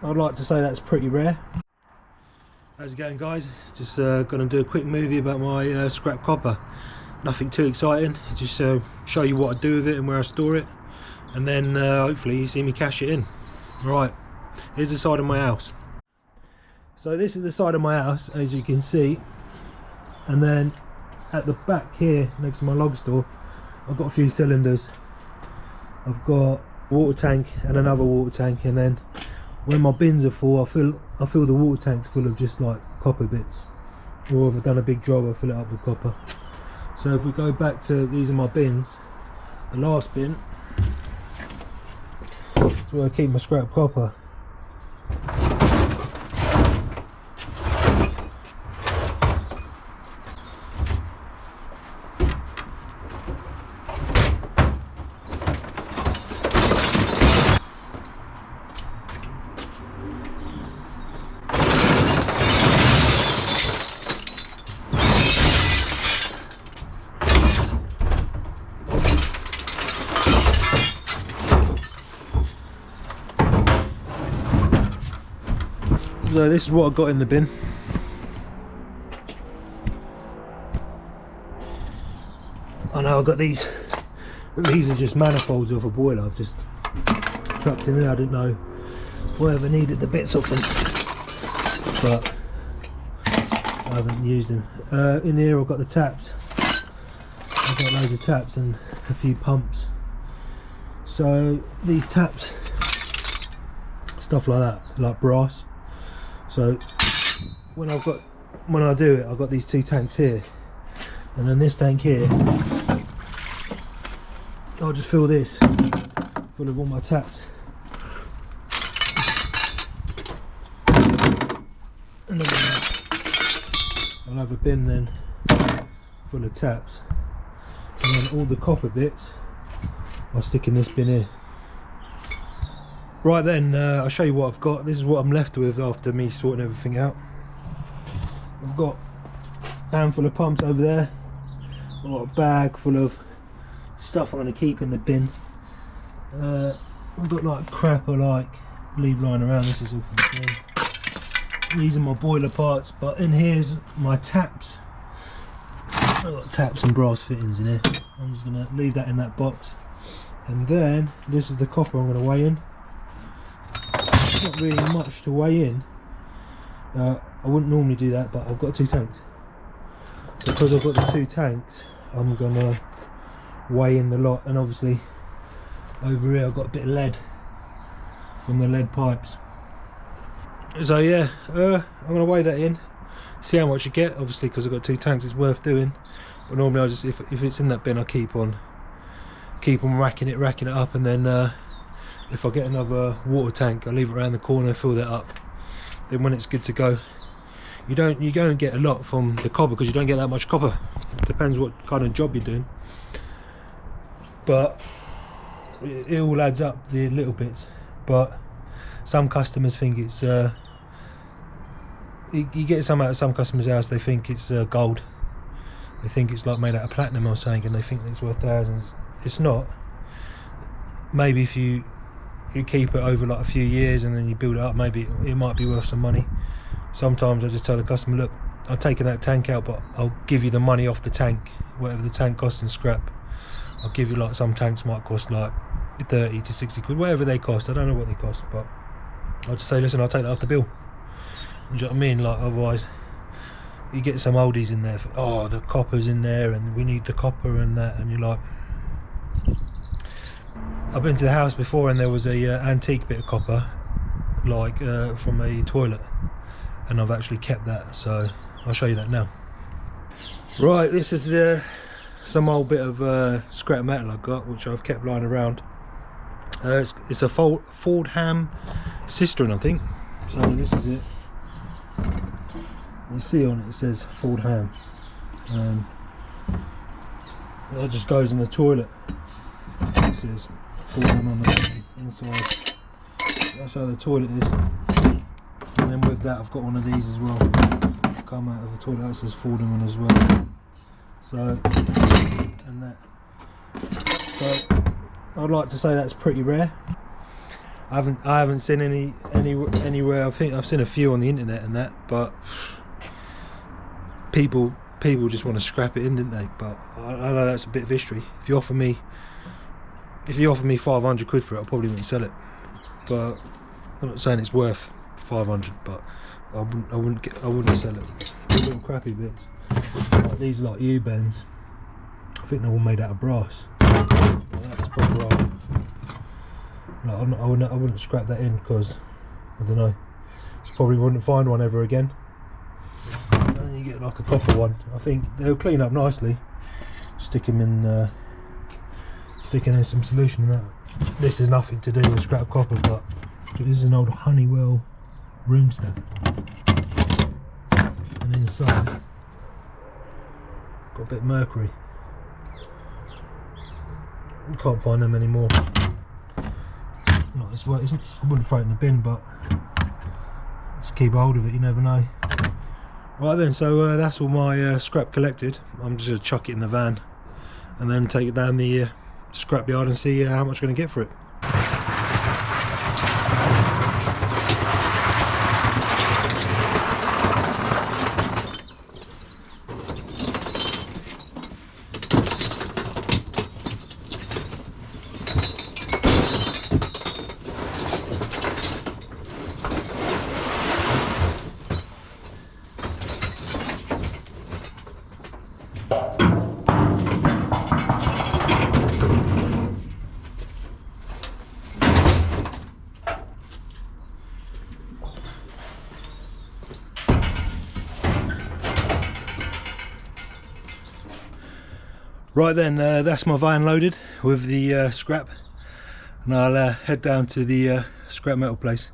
I'd like to say that's pretty rare. How's it going, guys? Just going to do a quick movie about my scrap copper. Nothing too exciting, just show you what I do with it and where I store it, and then hopefully you see me cash it in. Right, here's the side of my house. So this is the side of my house, as you can see, and then at the back here next to my log store I've got a few cylinders. I've got a water tank and another water tank, and then when my bins are full I fill the water tanks full of just like copper bits, or if I've done a big job I fill it up with copper. So if we go back to, these are my bins. The last bin is where I keep my scrap copper. So this is what I got in the bin. I know I've got these. These are just manifolds of a boiler. I've just chucked in there. I didn't know if I ever needed the bits off them, but I haven't used them. In here I've got the taps. I've got loads of taps and a few pumps. So these taps, stuff like that, like brass. So when I do it, I've got these two tanks here, and then this tank here, I'll just fill this full of all my taps, and then I'll have a bin then full of taps, and then all the copper bits I'll stick in this bin here. Right then, I'll show you what I've got. This is what I'm left with after me sorting everything out. I've got a handful of pumps over there. I've got a bag full of stuff I'm going to keep in the bin. I've got like crap I leave lying around. This is all for the bin. These are my boiler parts, but in here's my taps. I've got taps and brass fittings in here. I'm just going to leave that in that box. And then this is the copper I'm going to weigh in. Not really much to weigh in. I wouldn't normally do that, but I've got two tanks. Because I've got the two tanks, I'm gonna weigh in the lot, and obviously over here I've got a bit of lead from the lead pipes. So yeah, I'm gonna weigh that in, see how much you get. Obviously, because I've got two tanks, it's worth doing. But normally I just, if it's in that bin, I keep on racking it up, and then if I get another water tank, I leave it around the corner, fill that up. Then when it's good to go, you don't get a lot from the copper, because you don't get that much copper. Depends what kind of job you're doing, but it all adds up, the little bits. But some customers think it's you get some out of some customers' house, they think it's gold. They think it's like made out of platinum or something, and they think it's worth thousands. It's not. Maybe if you keep it over like a few years and then you build it up, maybe it might be worth some money. Sometimes I just tell the customer, look, I've taken that tank out, but I'll give you the money off the tank, whatever the tank costs in scrap. I'll give you, like, some tanks might cost like 30 to 60 quid, whatever they cost. I don't know what they cost, but I'll just say, listen, I'll take that off the bill. You know what I mean? Like, otherwise you get some oldies in there, oh, the copper's in there and we need the copper and that, and you're like, I've been to the house before and there was a antique bit of copper, like from a toilet, and I've actually kept that, so I'll show you that now. Right, this is some old bit of scrap metal I've got, which I've kept lying around. It's a Fordham cistern, I think. So this is it. You see on it, it says Fordham. That just goes in the toilet. It says Fordham on the inside. That's how the toilet is. And then with that, I've got one of these as well. Come out of the toilet, that says Fordham on as well. So, and that. So, I'd like to say that's pretty rare. I haven't seen anywhere. I think I've seen a few on the internet and that, but people just want to scrap it in, didn't they? But I know that's a bit of history. If you offer me 500 quid for it, I probably wouldn't sell it. But I'm not saying it's worth 500, but I wouldn't sell it. Little crappy bits like these, like U-bends. I think they're all made out of brass. That's probably right. Like, I wouldn't scrap that in because I don't know. Just probably wouldn't find one ever again. And then you get like a copper one. I think they'll clean up nicely. Stick them in. Sticking in some solution in that. This is nothing to do with scrap copper, but this is an old Honeywell room stand. And inside, got a bit of mercury. You can't find them anymore. Not this way. I wouldn't throw it in the bin, but just keep hold of it. You never know. Right then, so that's all my scrap collected. I'm just gonna chuck it in the van and then take it down the scrap yard and see how much I'm going to get for it. Right then, that's my van loaded with the scrap, and I'll head down to the scrap metal place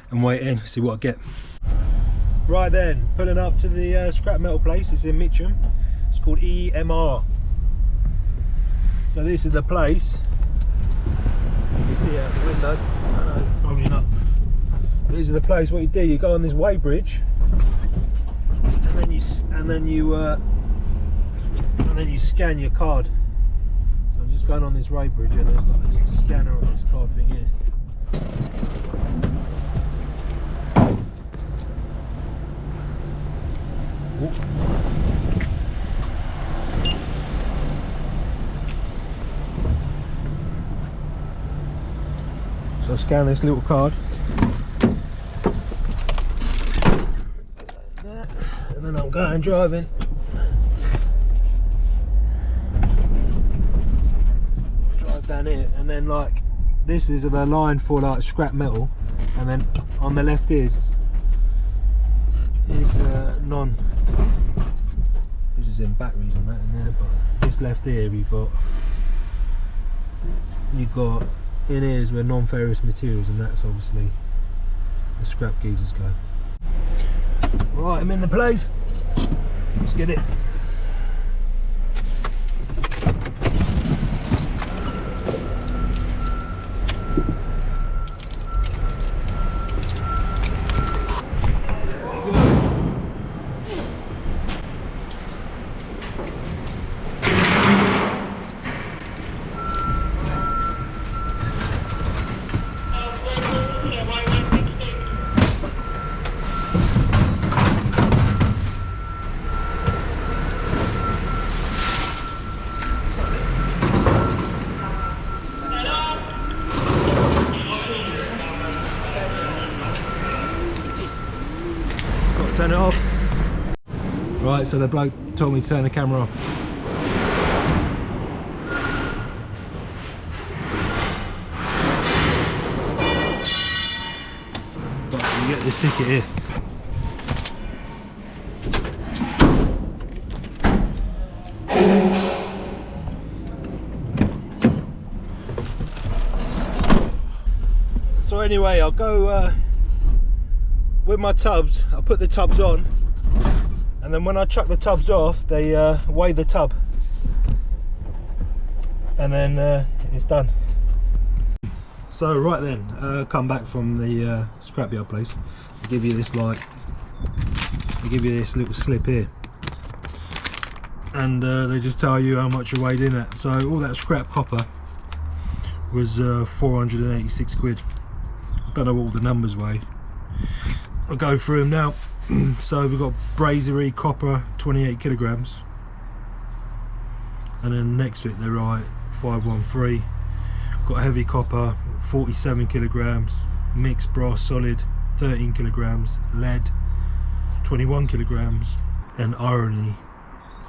and wait in, see what I get. Right then, pulling up to the scrap metal place. It's in Mitcham. It's called EMR. So this is the place. You can see it out the window. No, probably not. This is the place. What you do, you go on this weighbridge, and then you scan your card. So I'm just going on this weighbridge, and there's like a scanner on this card thing here. So I scan this little card, and then I'm going driving. Drive down here, and then like this is the line for like scrap metal, and then on the left is non. This is in batteries and that in there, but this left here you got in here is where non-ferrous materials, and that's obviously the scrap geezers go. Right, I'm in the place. Let's get it. Turn it off. Right, so the bloke told me to turn the camera off. Right, you get this ticket here. So anyway, I'll go with my tubs. I'll put the tubs on, and then when I chuck the tubs off, they weigh the tub, and then it's done. So right then, come back from the scrapyard place. I'll give you this little slip here, and they just tell you how much you weighed in at. So all that scrap copper was 486 quid. don't know what all the numbers weigh. I'll go through them now. So we've got brazery copper 28 kilograms, and then next to it they're right 513. Got heavy copper 47 kilograms, mixed brass solid 13 kilograms, lead 21 kilograms, and irony,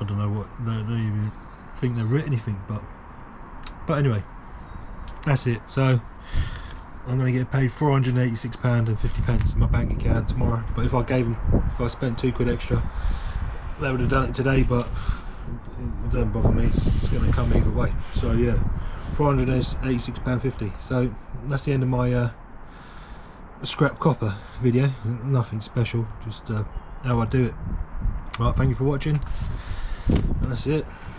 I don't know what, they don't even think they've written anything, but anyway, that's it. So I'm going to get paid £486.50 in my bank account tomorrow. But if I spent £2 extra, they would have done it today, but it doesn't bother me, it's going to come either way. So yeah, £486.50. So that's the end of my scrap copper video. Nothing special, just how I do it. Right, thank you for watching, and that's it.